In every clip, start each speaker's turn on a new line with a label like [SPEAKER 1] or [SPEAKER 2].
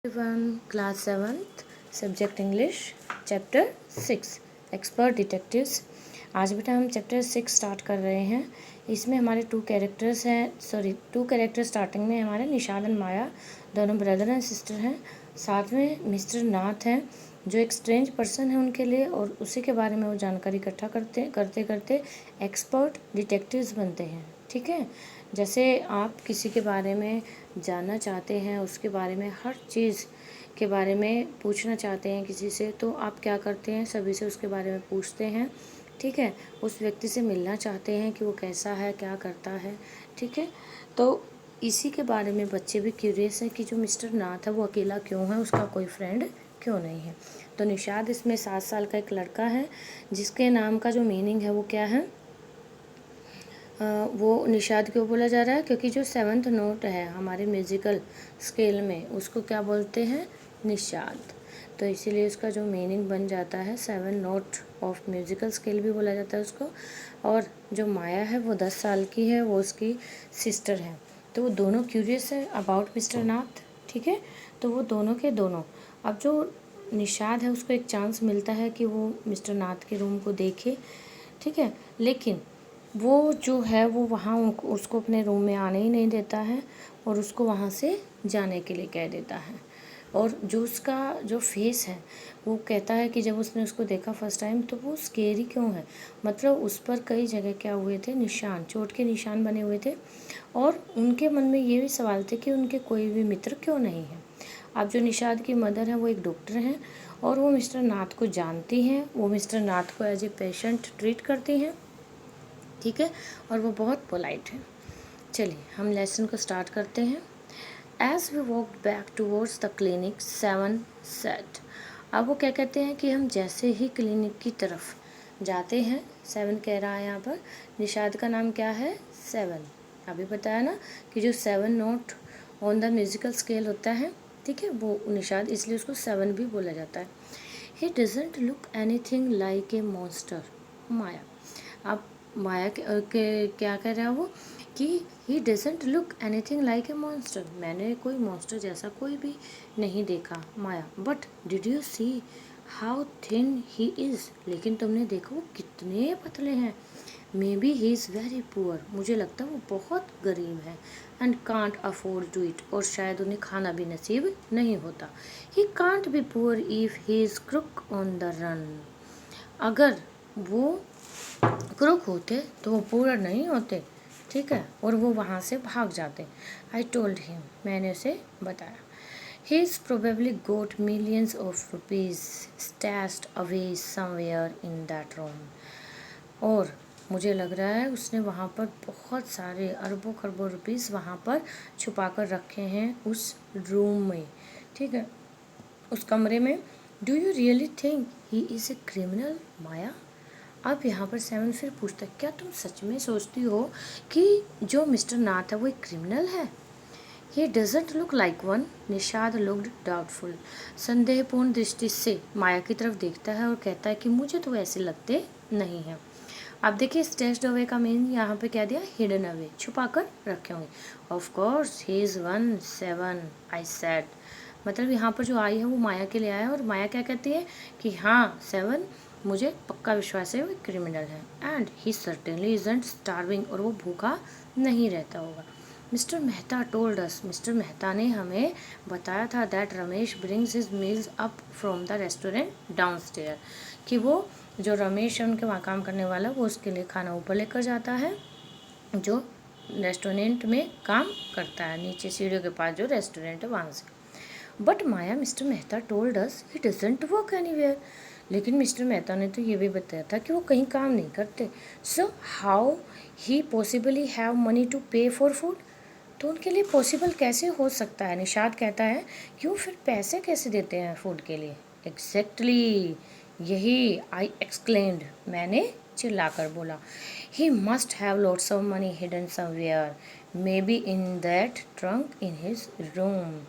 [SPEAKER 1] Everyone, class 7th, subject English, chapter 6, expert detectives। आज बेटा हम चैप्टर 6 स्टार्ट कर रहे हैं। इसमें हमारे टू कैरेक्टर स्टार्टिंग में हमारे निशाद एंड माया दोनों ब्रदर एंड सिस्टर हैं। साथ में मिस्टर नाथ हैं जो एक स्ट्रेंज पर्सन है उनके लिए, और उसी के बारे में वो जानकारी इकट्ठा करते करते एक्सपर्ट डिटेक्टिव्स बनते हैं। ठीक है, जैसे आप किसी के बारे में जानना चाहते हैं, उसके बारे में हर चीज़ के बारे में पूछना चाहते हैं किसी से, तो आप क्या करते हैं, सभी से उसके बारे में पूछते हैं। ठीक है, उस व्यक्ति से मिलना चाहते हैं कि वो कैसा है, क्या करता है। ठीक है, तो इसी के बारे में बच्चे भी क्यूरियस हैं कि जो मिस्टर नाथ है वो अकेला क्यों है, उसका कोई फ्रेंड क्यों नहीं है। तो निशाद इसमें 7 साल का एक लड़का है जिसके नाम का जो मीनिंग है वो क्या है, वो निशाद क्यों बोला जा रहा है, क्योंकि जो 7th नोट है हमारे म्यूज़िकल स्केल में उसको क्या बोलते हैं, निशाद। तो इसीलिए उसका जो मीनिंग बन जाता है 7 नोट ऑफ म्यूज़िकल स्केल भी बोला जाता है उसको। और जो माया है वो 10 साल की है, वो उसकी सिस्टर है। तो वो दोनों क्यूरियस है अबाउट मिस्टर नाथ। ठीक है, तो वो दोनों के दोनों, अब जो निशाद है उसको एक चांस मिलता है कि वो मिस्टर नाथ के रूम को देखे। ठीक है, लेकिन वो जो है वो वहाँ उसको अपने रूम में आने ही नहीं देता है और उसको वहाँ से जाने के लिए कह देता है। और जो उसका जो फेस है वो कहता है कि जब उसने उसको देखा फर्स्ट टाइम तो वो स्केरी क्यों है, मतलब उस पर कई जगह क्या हुए थे, निशान, चोट के निशान बने हुए थे। और उनके मन में ये भी सवाल थे कि उनके कोई भी मित्र क्यों नहीं है। अब जो निशाद की मदर है वो एक डॉक्टर हैं और वो मिस्टर नाथ को जानती हैं, वो मिस्टर नाथ को एज ए पेशेंट ट्रीट करती हैं। ठीक है, और वो बहुत पोलाइट है। चलिए हम लेसन को स्टार्ट करते हैं। As we walked back towards the clinic 7 said. अब वो क्या कहते हैं कि हम जैसे ही क्लिनिक की तरफ जाते हैं, 7 कह रहा है यहाँ पर, निशाद का नाम क्या है, 7। अभी बताया ना कि जो 7 note on the musical scale होता है, ठीक है, वो निशाद, इसलिए उसको 7 भी बोला जाता है। He doesn't look anything like a monster, Maya. अब माया के क्या कह रहा है वो कि he doesn't look anything like a monster, मैंने कोई मॉन्स्टर जैसा कोई भी नहीं देखा Maya. But did you see how thin he is, लेकिन तुमने देखा वो कितने पतले हैं। Maybe he is very poor, मुझे लगता है वो बहुत गरीब है। And can't afford to it, और शायद उन्हें खाना भी नसीब नहीं होता। He can't be poor if he is crook on the run, अगर वो क्रुक होते तो वो पूरा नहीं होते। ठीक है, और वो वहाँ से भाग जाते। आई टोल्ड हिम, मैंने उसे बताया। He is probably got millions of rupees stashed away somewhere in that room, और मुझे लग रहा है उसने वहाँ पर बहुत सारे अरबों खरबों रुपीज़ वहाँ पर छुपा कर रखे हैं उस रूम में। ठीक है, उस कमरे में। Do you really think he is a criminal, Maya? अब यहाँ पर 7 फिर पूछता है, क्या तुम सच में सोचती हो कि जो मिस्टर नाथ है वो एक क्रिमिनल है? He doesn't look like one, Nishad looked doubtful, संदेहपूर्ण दृष्टि से माया की तरफ देखता है और कहता है कि मुझे तो ऐसे लगते नहीं हैं। अब देखिए स्टेस्ड अवे का मीन यहाँ पे क्या दिया, हिडन अवे, छुपा कर रखे होंगे। Of course he is 1 7 I said, मतलब यहाँ पर जो आई है वो माया के लिए आया है, और माया क्या कहती है कि हाँ 7, मुझे पक्का विश्वास है वो क्रिमिनल है। And he certainly isn't starving, और वो भूखा नहीं रहता होगा। Mister Mehta told us, mister Mehta ने हमें बताया था that Ramesh brings his meals up from the restaurant down stair, कि वो जो रमेश है उनके वहाँ काम करने वाला, वो उसके लिए खाना ऊपर लेकर जाता है, जो रेस्टोरेंट में काम करता है, नीचे सीढ़ियों के पास जो रेस्टोरेंट है वहाँ से। But Maya, mister Mehta told us he doesn't work anywhere, लेकिन मिस्टर मेहता ने तो ये भी बताया था कि वो कहीं काम नहीं करते। So how he possibly have money to pay for food, तो उनके लिए पॉसिबल कैसे हो सकता है, निशाद कहता है कि वो फिर पैसे कैसे देते हैं फूड के लिए। एग्जैक्टली यही, आई एक्सक्लेम्ड, मैंने चिल्लाकर बोला। He must have lots of money hidden somewhere, may be in that trunk in his room,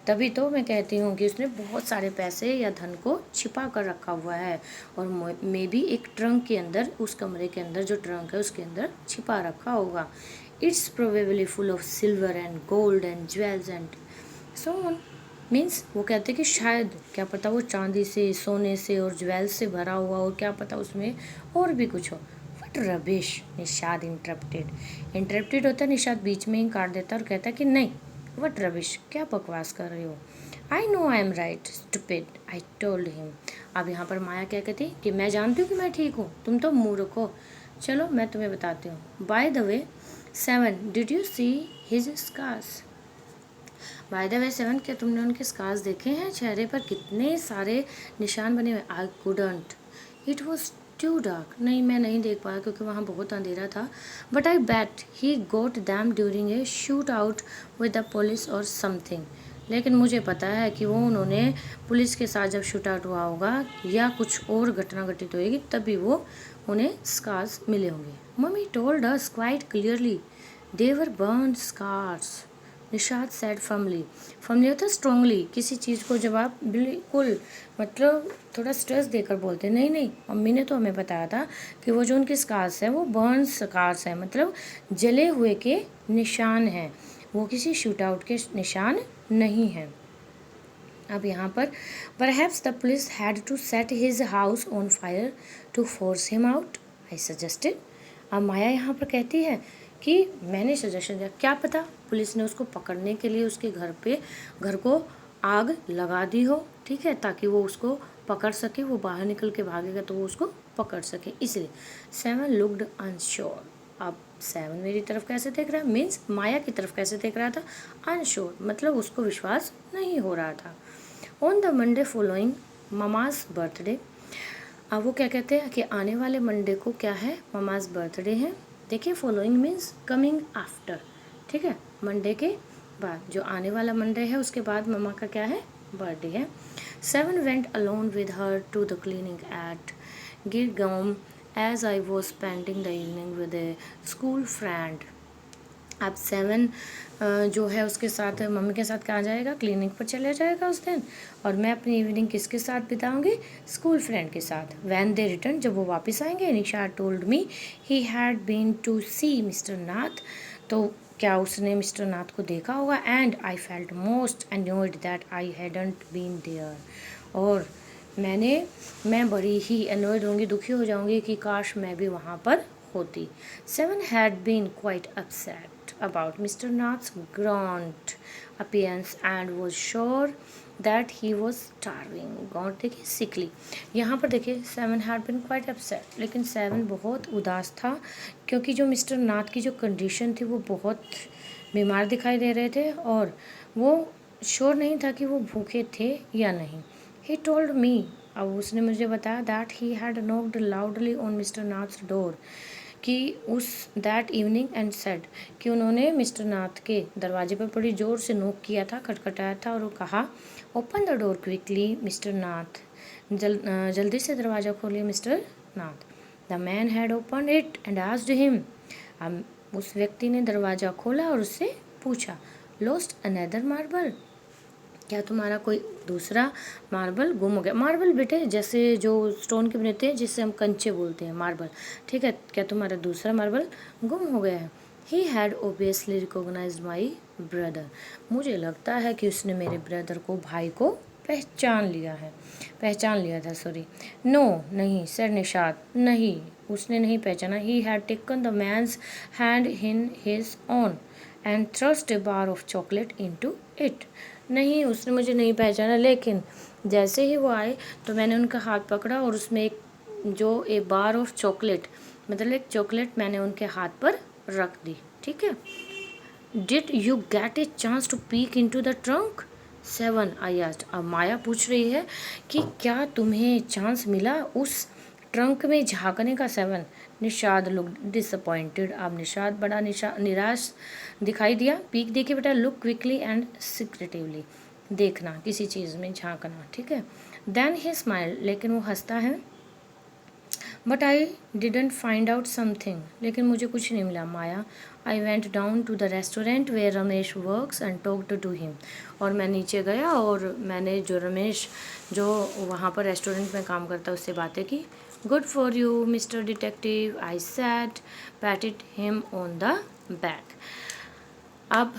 [SPEAKER 1] तभी तो मैं कहती हूँ कि उसने बहुत सारे पैसे या धन को छिपा कर रखा हुआ है, और मे बी एक ट्रंक के अंदर, उस कमरे के अंदर जो ट्रंक है उसके अंदर छिपा रखा होगा। It's probably full of silver and gold and jewels and so on. Means वो कहते कि शायद क्या पता वो चांदी से, सोने से और ज्वेल्स से भरा हुआ हो, क्या पता उसमें और भी कुछ हो। वट रबिश, निषाद इंटरप्टेड होता है, निषाद बीच में ही काट देता है और कहता है कि नहीं, वट रबिश, क्या बकवास कर रहे हो। I know I am right stupid, I told him. अब यहाँ पर माया क्या कहती कि मैं जानती हूँ कि मैं ठीक हूँ, तुम तो मूर्ख हो। चलो मैं तुम्हें बताती हूँ। By the way 7, did you see his scars? By the way 7, क्या तुमने उनके स्कार्स देखे हैं? चेहरे पर कितने सारे निशान बने हुए। I couldn't, it was too dark. नहीं, मैं नहीं देख पाया क्योंकि वहाँ बहुत अंधेरा था। But I bet he got them during a shoot out with the police और समथिंग। लेकिन मुझे पता है कि वो उन्होंने पुलिस के साथ जब शूट आउट हुआ होगा या कुछ और घटना घटित होगी तभी वो उन्हें स्कार्स मिले होंगे। Mummy told us quite clearly they were burn scars, Nishad said firmly होता है स्ट्रांगली। किसी चीज़ को जब आप बिल्कुल मतलब थोड़ा स्ट्रेस देकर बोलते हैं, नहीं नहीं, मम्मी ने तो हमें बताया था कि वो जो उनके स्कार्स है वो बर्न स्कार्स है, मतलब जले हुए के निशान हैं, वो किसी शूट आउट के निशान नहीं हैं। अब यहाँ पर perhaps the police had to set his house on fire to force him out, I suggested. अब माया यहाँ पर कहती है कि मैंने सजेशन दिया, क्या पता पुलिस ने उसको पकड़ने के लिए उसके घर को आग लगा दी हो, ठीक है, ताकि वो उसको पकड़ सके, वो बाहर निकल के भागेगा तो वो उसको पकड़ सके, इसलिए। 7 लुक्ड अनश्योर। अब 7 मेरी तरफ कैसे देख रहा है, मीन्स माया की तरफ कैसे देख रहा था, अनश्योर, मतलब उसको विश्वास नहीं हो रहा था। On the Monday following mama's birthday, अब वो क्या कहते हैं कि आने वाले मंडे को क्या है, ममाज बर्थडे है। देखिए फॉलोइंग मीन्स कमिंग आफ्टर, ठीक है, मंडे के बाद, जो आने वाला मंडे है उसके बाद ममा का क्या है, बर्थडे है। 7 went alone with her to the clinic at Girgaon as I was spending the evening with a school friend. अब 7 जो है उसके साथ, मम्मी के साथ कहाँ जाएगा, क्लिनिक पर चले जाएगा उस दिन, और मैं अपनी इवनिंग किसके साथ बिताऊंगी, स्कूल फ्रेंड के साथ। वैन दे रिटर्न, जब वो वापस आएंगे, Nisha told me he had been to see Mr Nath, तो क्या उसने मिस्टर नाथ को देखा होगा। And I felt most annoyed that I hadn't been there, और मैं बड़ी ही एनॉयड होंगी, दुखी हो जाऊंगी कि काश मैं भी वहाँ पर होती। 7 had been quite upset about Mr. Nath's gaunt appearance and was sure that he was starving. gaunt देखिए sickly, यहाँ पर देखिए 7 had been quite upset, लेकिन 7 बहुत उदास था क्योंकि जो मिस्टर नाथ की जो कंडीशन थी वो बहुत बीमार दिखाई दे रहे थे और वो श्योर नहीं था कि वो भूखे थे या नहीं। He told me, अब उसने मुझे बताया, that he had knocked loudly on Mr. Nath's door, कि उस दैट इवनिंग एंड सेड, कि उन्होंने मिस्टर नाथ के दरवाजे पर बड़ी ज़ोर से नोक किया था, खटखटाया था और वो कहा, open the door quickly Mr Nath, जल्दी से दरवाज़ा खोलिए Mr Nath. The man had open it and asked him, उस व्यक्ति ने दरवाज़ा खोला और उससे पूछा, लॉस्ट अनदर मार्बल, क्या तुम्हारा कोई दूसरा मार्बल गुम हो गया। मार्बल बेटे जैसे जो स्टोन के बनते हैं जिससे हम कंचे बोलते हैं, मार्बल, ठीक है, क्या तुम्हारा दूसरा मार्बल गुम हो गया है। He had obviously recognised my brother, मुझे लगता है कि उसने मेरे ब्रदर को, भाई को पहचान लिया था, सॉरी। नो नहीं सर निषाद, नहीं उसने नहीं पहचाना। He had taken the man's hand in his own and thrust a bar of chocolate into it, नहीं उसने मुझे नहीं पहचाना, लेकिन जैसे ही वो आए तो मैंने उनका हाथ पकड़ा और उसमें एक बार ऑफ चॉकलेट, मतलब एक चॉकलेट मैंने उनके हाथ पर रख दी, ठीक है। Did you get a chance to peek into the trunk 7 I asked, अब माया पूछ रही है कि क्या तुम्हें चांस मिला उस ट्रंक में झांकने का। 7 निषाद लुक डिसअपॉइंटेड, अब निषाद बड़ा निराश दिखाई दिया। पीक देखिए बेटा, लुक क्विकली एंड सिक्रेटिवली, देखना किसी चीज़ में झांकना, ठीक है। देन ही स्माइल, लेकिन वो हंसता है। But I didn't find out something, लेकिन मुझे कुछ नहीं मिला Maya. I went down to the restaurant where Ramesh works and talked to him, और मैं नीचे गया और मैंने जो रमेश जो वहाँ पर रेस्टोरेंट में काम करता है उससे बातें की। Good for you mister detective, I sad पैटेड him on the back. अब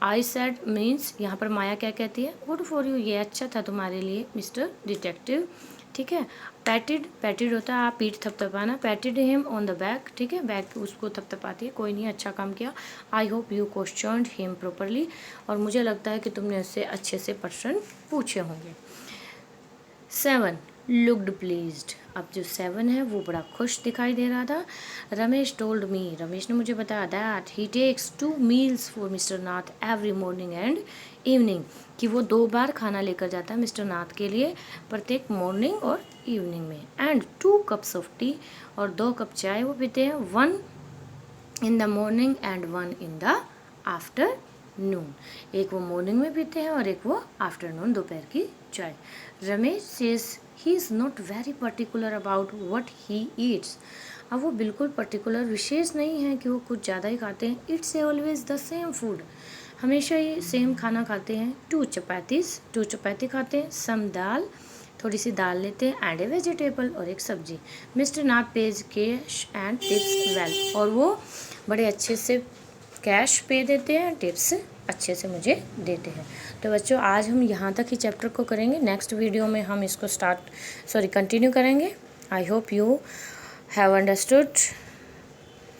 [SPEAKER 1] आई सेड मीन्स यहाँ पर माया क्या कहती है, गुड फॉर यू, ये अच्छा था तुम्हारे लिए मिस्टर डिटेक्टिव, ठीक है। पैटिड होता है आप पीठ थपथपाना, पैटिड हिम ऑन द बैक, ठीक है, बैक उसको थपथपाती है, कोई नहीं अच्छा काम किया। I hope you questioned him properly, और मुझे लगता है कि तुमने उससे अच्छे से प्रश्न पूछे होंगे। 7 लुक्ड प्लीज्ड, अब जो 7 है वो बड़ा खुश दिखाई दे रहा था। रमेश टोल्ड मी, रमेश ने मुझे बताया that he takes 2 meals for mister Nath every morning and evening, कि वो 2 बार खाना लेकर जाता है मिस्टर नाथ के लिए प्रत्येक मॉर्निंग और इवनिंग में। एंड 2 कप्स ऑफ टी, और 2 कप चाय वो पीते हैं, 1 in the morning and 1 in the afternoon, एक वो मॉर्निंग में पीते हैं और एक वो आफ्टरनून दोपहर की चाय। Ramesh says he is not very particular about what he eats, अब वो बिल्कुल पर्टिकुलर विशेष नहीं है कि वो कुछ ज़्यादा ही खाते हैं। It's always the same food, हमेशा ही सेम खाना खाते हैं। 2 चपाती खाते हैं, सम दाल, थोड़ी सी दाल लेते हैं, एंड ए वेजिटेबल, और एक सब्जी। Mister Nath page cache and tips well, और वो बड़े अच्छे से कैश पे देते हैं, टिप्स अच्छे से मुझे देते हैं। तो बच्चों आज हम यहाँ तक ही चैप्टर को करेंगे, नेक्स्ट वीडियो में हम इसको कंटिन्यू करेंगे। I hope you have understood.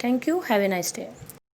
[SPEAKER 1] Thank you, have a nice day.